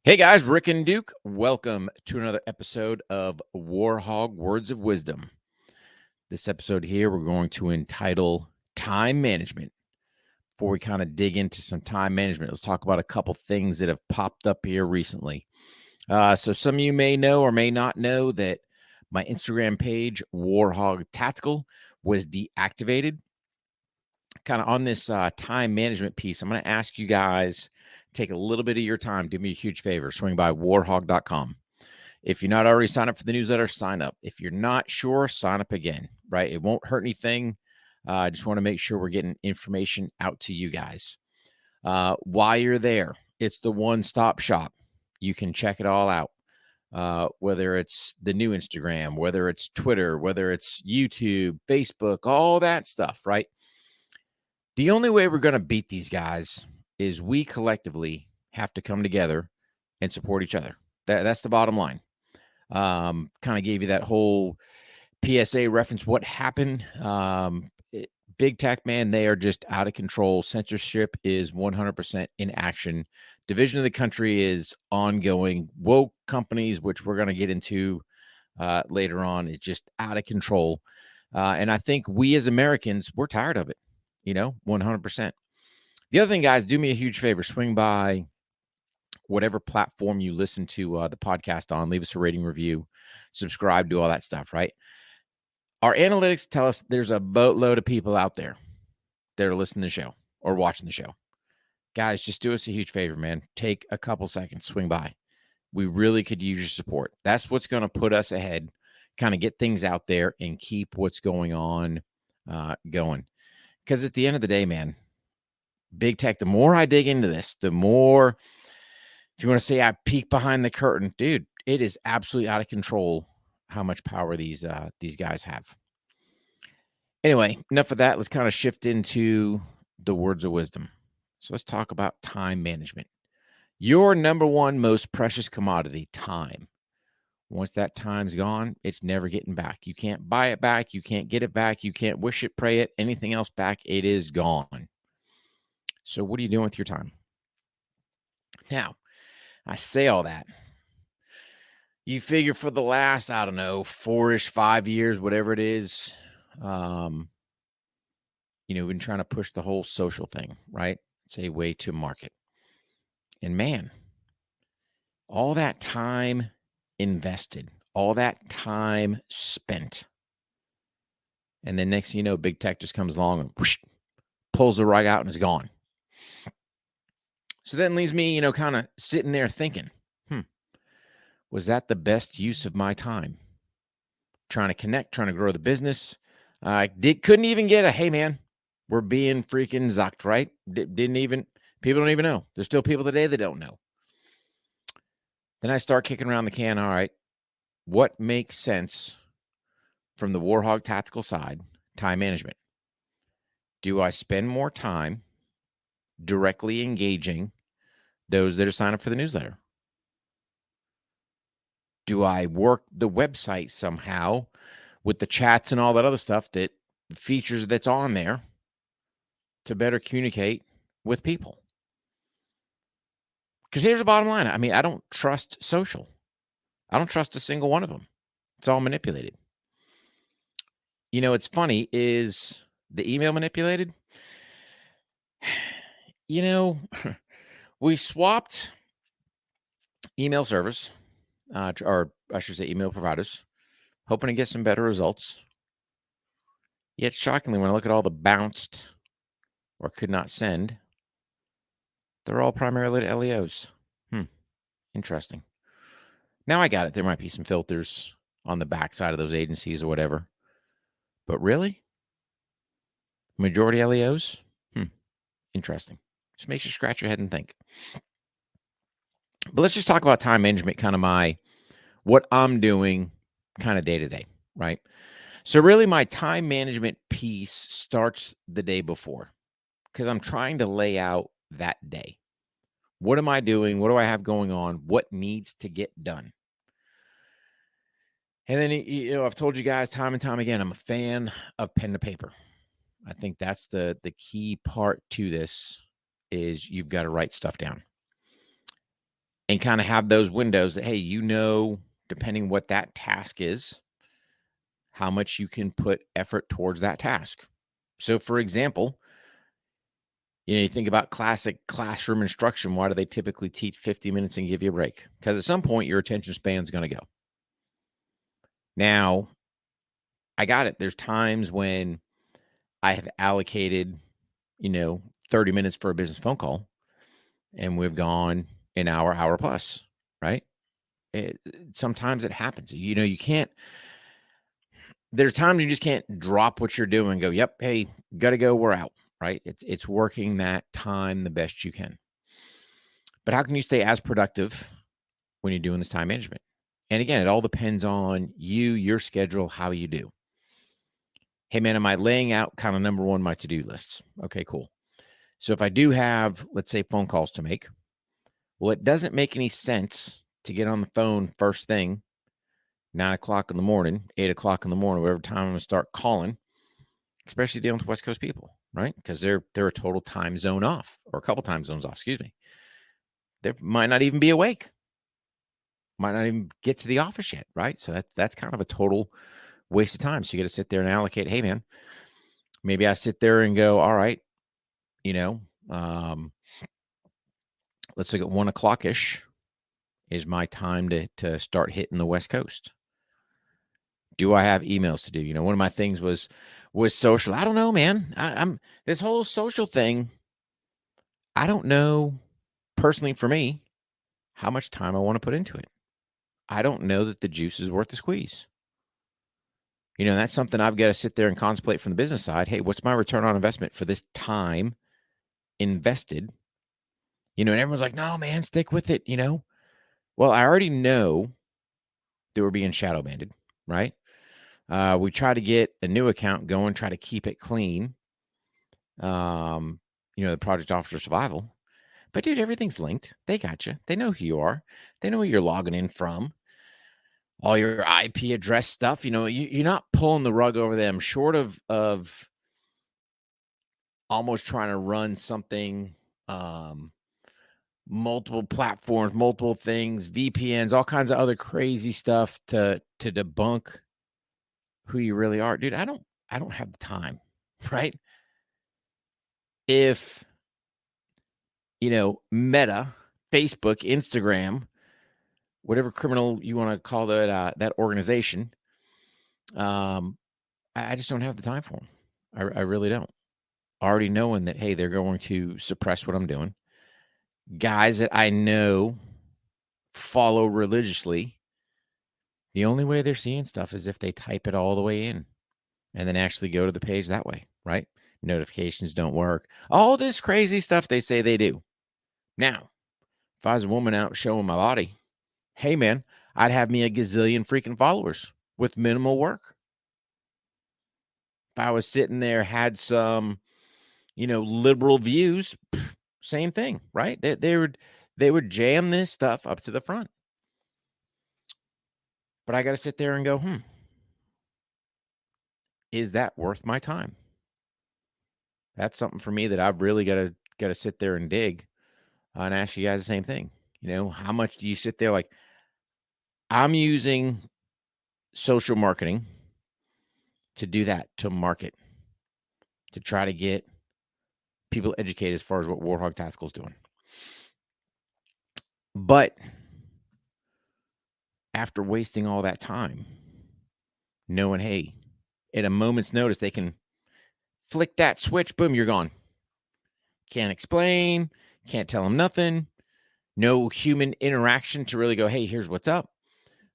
Hey guys, Rick and Duke. Welcome to another episode of Hogg Words of Wisdom. This episode here, we're going to entitle Time Management. Before we kind of dig into some time management, let's talk about a couple things that have popped up here recently. So some of you may know or may not know that my Instagram page, Hogg Tactical, was deactivated. Kind of on this time management piece, I'm going to ask you guys, take a little bit of your time, do me a huge favor, swing by warhog.com. If you're not already signed up for the newsletter, sign up. If you're not sure, sign up again, right? It won't hurt anything. I just want to make sure we're getting information out to you guys. While you're there, it's the one-stop shop. You can check it all out, whether it's the new Instagram, whether it's Twitter, whether it's YouTube, Facebook, all that stuff, right? The only way we're going to beat these guys is we collectively have to come together and support each other. That's the bottom line. Kind of gave you that whole PSA reference. What happened? Big tech, man, they are just out of control. Censorship is 100% in action. Division of the country is ongoing. Woke companies, which we're going to get into later on, is just out of control. And I think we as Americans, we're tired of it, 100%. The other thing, guys, do me a huge favor. Swing by whatever platform you listen to the podcast on, leave us a rating, review, subscribe, do all that stuff, right? Our analytics tell us there's a boatload of people out there that are listening to the show or watching the show. Guys, just do us a huge favor, man. Take a couple seconds, swing by. We really could use your support. That's what's going to put us ahead, kind of get things out there and keep what's going on going. Because at the end of the day, man, big tech, the more I dig into this, the more, if you want to say I peek behind the curtain, dude, it is absolutely out of control how much power these guys have. Anyway, enough of that. Let's kind of shift into the words of wisdom. So let's talk about time management. Your number one most precious commodity, time. Once that time's gone, it's never getting back. You can't buy it back. You can't get it back. You can't wish it, pray it, anything else back. It is gone. So what are you doing with your time? Now, I say all that. You figure for the last, 4-ish, 5 years, whatever it is, been trying to push the whole social thing, right? It's a way to market. And man, all that time invested, all that time spent. And then next thing you know, big tech just comes along and whoosh, pulls the rug out and it's gone. So that leaves me, kind of sitting there thinking, was that the best use of my time? Trying to connect, trying to grow the business. Couldn't even get a, hey man, we're being freaking zucked, right? People don't even know. There's still people today that don't know. Then I start kicking around the can. All right, what makes sense from the Warhog tactical side? Time management. Do I spend more time directly engaging those that are signed up for the newsletter? Do I work the website somehow with the chats and all that other stuff, that features that's on there, to better communicate with people? Because here's the bottom line. I mean, I don't trust social. I don't trust a single one of them. It's all manipulated. It's funny, is the email manipulated? We swapped email servers, or I should say email providers, hoping to get some better results. Yet shockingly, when I look at all the bounced or could not send, they're all primarily to LEOs. Interesting. Now I got it. There might be some filters on the backside of those agencies or whatever. But really? Majority LEOs? Interesting. Just makes you scratch your head and think. But let's just talk about time management, kind of what I'm doing kind of day to day, right? So really my time management piece starts the day before, because I'm trying to lay out that day. What am I doing? What do I have going on? What needs to get done? And then, I've told you guys time and time again, I'm a fan of pen to paper. I think that's the key part to this, is you've got to write stuff down. and kind of have those windows that, hey, depending what that task is, how much you can put effort towards that task. So, for example, you think about classic classroom instruction. Why do they typically teach 50 minutes and give you a break? Because at some point, your attention span is going to go. Now, I got it. There's times when I have allocated, 30 minutes for a business phone call, and we've gone an hour plus, right? Sometimes it happens. You can't, there's times you just can't drop what you're doing and go, yep, hey, got to go, we're out, right? It's working that time the best you can. But how can you stay as productive when you're doing this time management? And again, it all depends on you, your schedule, how you do. Hey, man, am I laying out kind of number one, my to-do lists? Okay, cool. So if I do have, let's say, phone calls to make, well, it doesn't make any sense to get on the phone first thing, 9 o'clock in the morning, 8 o'clock in the morning, whatever time I'm going to start calling, especially dealing with West Coast people, right? Because they're a total time zone off, or a couple time zones off, excuse me. They might not even be awake, might not even get to the office yet, right? So that's kind of a total waste of time. So you got to sit there and allocate, hey, man, maybe I sit there and go, all right, let's look at 1 o'clock-ish is my time to start hitting the West Coast. Do I have emails to do? One of my things was social. I don't know, man. I'm this whole social thing. I don't know personally for me how much time I want to put into it. I don't know that the juice is worth the squeeze. That's something I've got to sit there and contemplate from the business side. Hey, what's my return on investment for this time invested? And everyone's like, no, man, stick with it. Well, I already know that we're being shadow banned, right? We try to get a new account going, try to keep it clean. The Project Officer Survival. But dude, everything's linked. They got you. They know who you are. They know where you're logging in from. All your IP address stuff. You're not pulling the rug over them, short of almost trying to run something, multiple platforms, multiple things, VPNs, all kinds of other crazy stuff to debunk who you really are. Dude, I don't have the time, right? If Meta, Facebook, Instagram, whatever criminal you want to call that organization, I just don't have the time for them. I really don't. Already knowing that, hey, they're going to suppress what I'm doing. Guys that I know follow religiously, the only way they're seeing stuff is if they type it all the way in and then actually go to the page that way, right? Notifications don't work. All this crazy stuff they say they do. Now, if I was a woman out showing my body, hey, man, I'd have me a gazillion freaking followers with minimal work. If I was sitting there, had some, liberal views, same thing, right? They would jam this stuff up to the front. But I got to sit there and go, is that worth my time? That's something for me that I've really got to sit there and dig and ask you guys the same thing. How much do you sit there? Like, I'm using social marketing to do that, to market, to try to get people educated as far as what Warhog Tactical is doing. But after wasting all that time, knowing, hey, at a moment's notice, they can flick that switch, boom, you're gone. Can't explain, can't tell them nothing. No human interaction to really go, hey, here's what's up.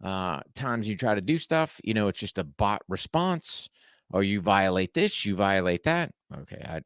Times you try to do stuff, it's just a bot response, or you violate this, you violate that. Okay.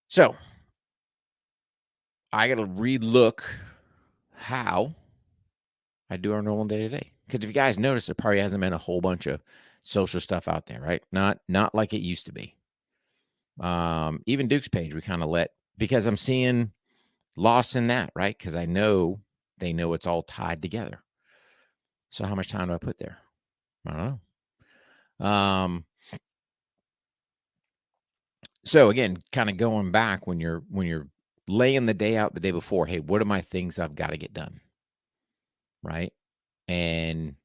So I got to relook how I do our normal day to day. Because if you guys notice, there probably hasn't been a whole bunch of social stuff out there, right? Not like it used to be. Even Duke's page, we kind of because I'm seeing loss in that, right? Because I know they know it's all tied together. So how much time do I put there? I don't know. So again, kind of going back when you're laying the day out the day before. Hey, what are my things I've got to get done? Right. And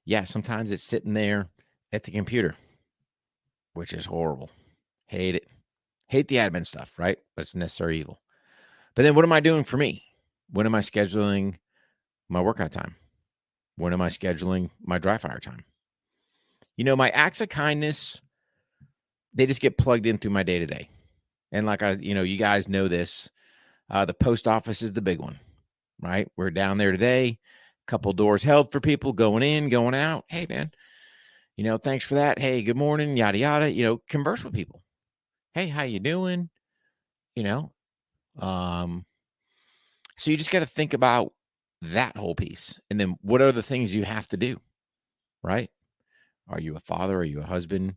yeah, sometimes it's sitting there at the computer, which is horrible. Hate it. Hate the admin stuff, right? But it's necessary evil. But then what am I doing for me? When am I scheduling my workout time? When am I scheduling my dry fire time? My acts of kindness, they just get plugged in through my day to day. And like you guys know this, the post office is the big one, right? We're down there today, couple doors held for people going in, going out. Hey, man, thanks for that. Hey, good morning, yada, yada, converse with people. Hey, how you doing? Um, so you just got to think about that whole piece. And then what are the things you have to do, right? Are you a father? Are you a husband?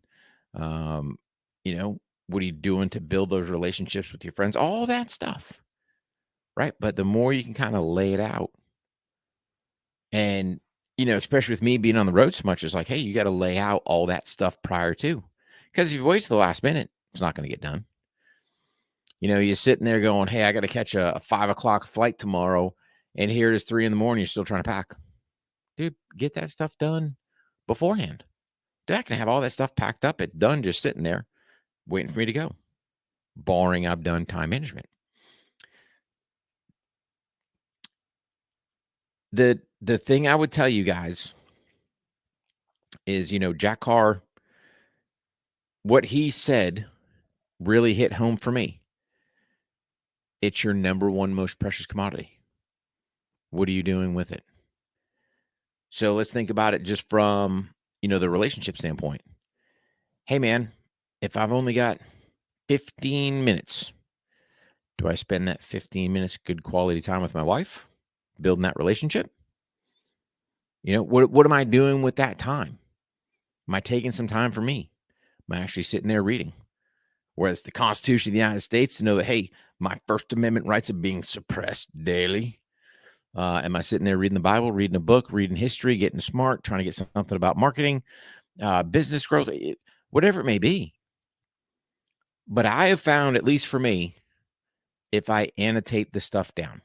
Um, what are you doing to build those relationships with your friends? All that stuff, right? But the more you can kind of lay it out, and especially with me being on the road so much, it's like, hey, you got to lay out all that stuff prior to, because if you wait till the last minute, it's not going to get done. You're sitting there going, hey, I got to catch a 5:00 flight tomorrow, and here it is 3 a.m. You're still trying to pack. Dude, get that stuff done beforehand. Dude, I can have all that stuff packed up. It's done, just sitting there waiting for me to go, barring I've done time management. The thing I would tell you guys is, Jack Carr, what he said really hit home for me. It's your number one most precious commodity. What are you doing with it? So let's think about it just from, the relationship standpoint. Hey, man, if I've only got 15 minutes, do I spend that 15 minutes good quality time with my wife, building that relationship? What am I doing with that time? Am I taking some time for me? Am I actually sitting there reading? Whereas the Constitution of the United States to know that, hey, my First Amendment rights are being suppressed daily. Am I sitting there reading the Bible, reading a book, reading history, getting smart, trying to get something about marketing, business growth, whatever it may be? But I have found, at least for me, if I annotate the stuff down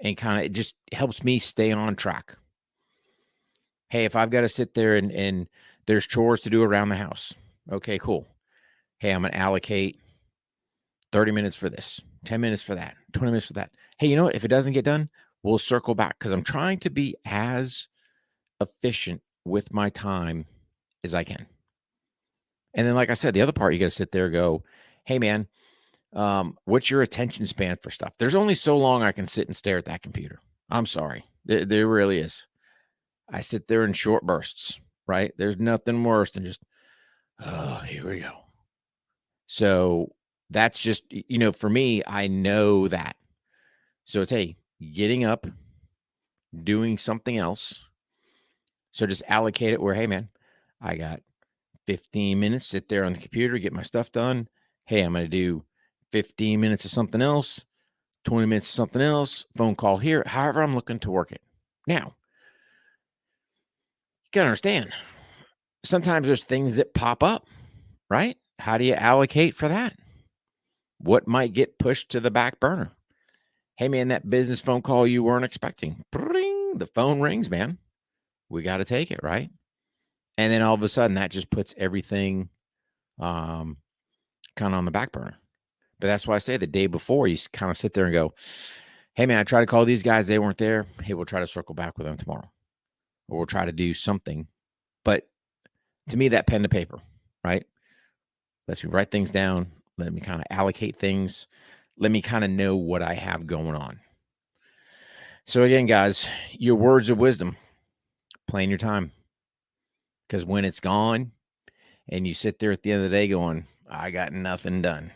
and it just helps me stay on track. Hey, if I've got to sit there and there's chores to do around the house. Okay, cool. Hey, I'm going to allocate 30 minutes for this, 10 minutes for that, 20 minutes for that. Hey, you know what? If it doesn't get done, we'll circle back, because I'm trying to be as efficient with my time as I can. And then, like I said, the other part, you got to sit there and go, hey, man, what's your attention span for stuff? There's only so long I can sit and stare at that computer. I'm sorry. There really is. I sit there in short bursts, right? There's nothing worse than just, oh, here we go. So that's just, for me, I know that. So it's, hey, getting up, doing something else. So just allocate it where, hey, man, I got 15 minutes, sit there on the computer, get my stuff done. Hey, I'm going to do 15 minutes of something else, 20 minutes of something else, phone call here, however I'm looking to work it. Now, you got to understand, sometimes there's things that pop up, right? How do you allocate for that? What might get pushed to the back burner? Hey, man, that business phone call you weren't expecting. Bring, the phone rings, man. We got to take it, right? And then all of a sudden, that just puts everything kind of on the back burner. But that's why I say the day before, you kind of sit there and go, hey, man, I tried to call these guys. They weren't there. Hey, we'll try to circle back with them tomorrow. Or we'll try to do something. But to me, that pen to paper, right? Let's me write things down. Let me kind of allocate things. Let me kind of know what I have going on. So again, guys, your words of wisdom, plan your time. Because when it's gone and you sit there at the end of the day going, I got nothing done.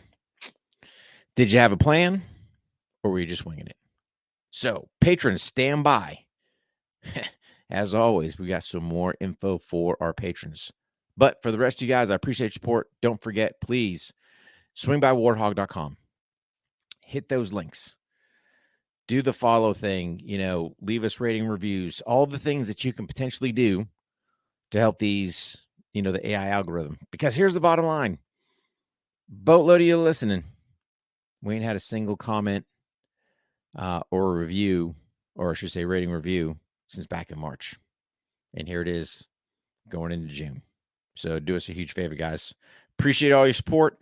Did you have a plan, or were you just winging it? So patrons, stand by. As always, we got some more info for our patrons. But for the rest of you guys, I appreciate your support. Don't forget, please swing by warhog.com. Hit those links. Do the follow thing, leave us rating, reviews, all the things that you can potentially do to help these, the AI algorithm. Because here's the bottom line. Boatload of you listening. We ain't had a single comment or review, or I should say rating review, since back in March. And here it is going into June. So do us a huge favor, guys. Appreciate all your support.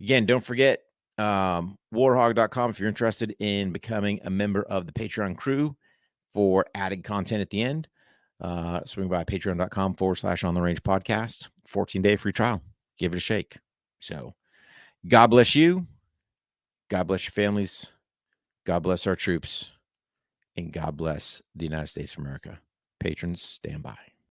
Again, don't forget warhog.com if you're interested in becoming a member of the Patreon crew for added content at the end. Swing by patreon.com/on the range podcast, 14-day free trial. Give it a shake. So God bless you. God bless your families. God bless our troops. And God bless the United States of America. Patrons, stand by.